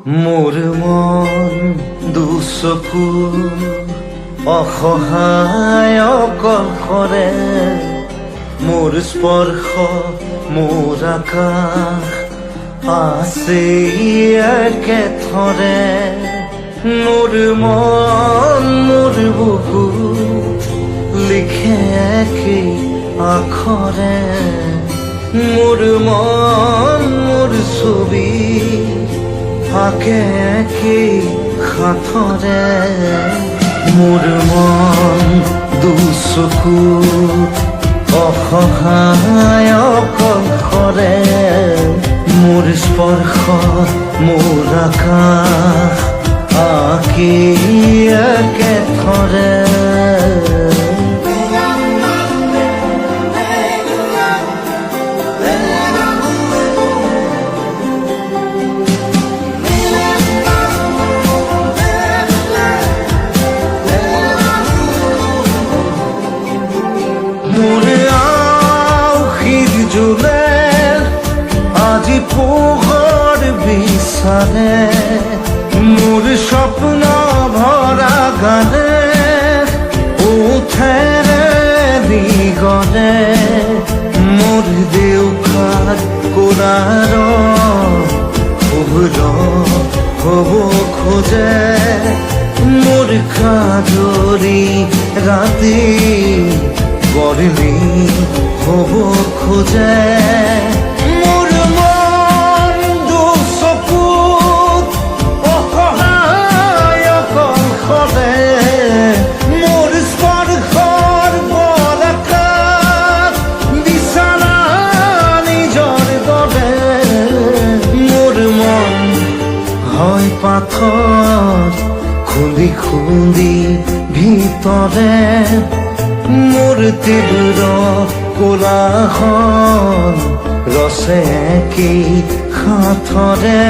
মোৰ মন দুচকু অসহায় অকলশৰে, মোৰ স্পৰ্শ মোৰ আকাশ আছে একেথৰে। মোৰ মন মোৰ বুকু লিখে একেই আখৰে, মোৰ মন মোৰ ছবি আঁকে একেই সাঁথৰে। মোৰ মন দুচকু অসহায় অকলশৰে, মোৰ স্পৰ্শ মোৰ আকাশ আঁকি একেথৰে। মোৰ আউসিৰ জোলে আজি পোহৰ বিচাৰে, মোৰ স্বপ্ন ভৰা গানে উঠেৰে দিগনে। মোৰ দেউখাৰ কোৰাৰ শুভ্ৰ হ'ব খোজে, মোৰ কাজৰি ৰাতি বৰলি হ'ব খোজে। মোৰ মন দুচকুত অসহায় অকলশৰে, মোৰ স্পৰ্শৰ বৰষাত বিচনা নিজৰ দৰে। মোৰ মন হয় পাথৰ খুন্দি খুন্দি ভিতৰে, মোৰ তীব্ৰ কোলাহল ৰচে কি সাঁথৰে।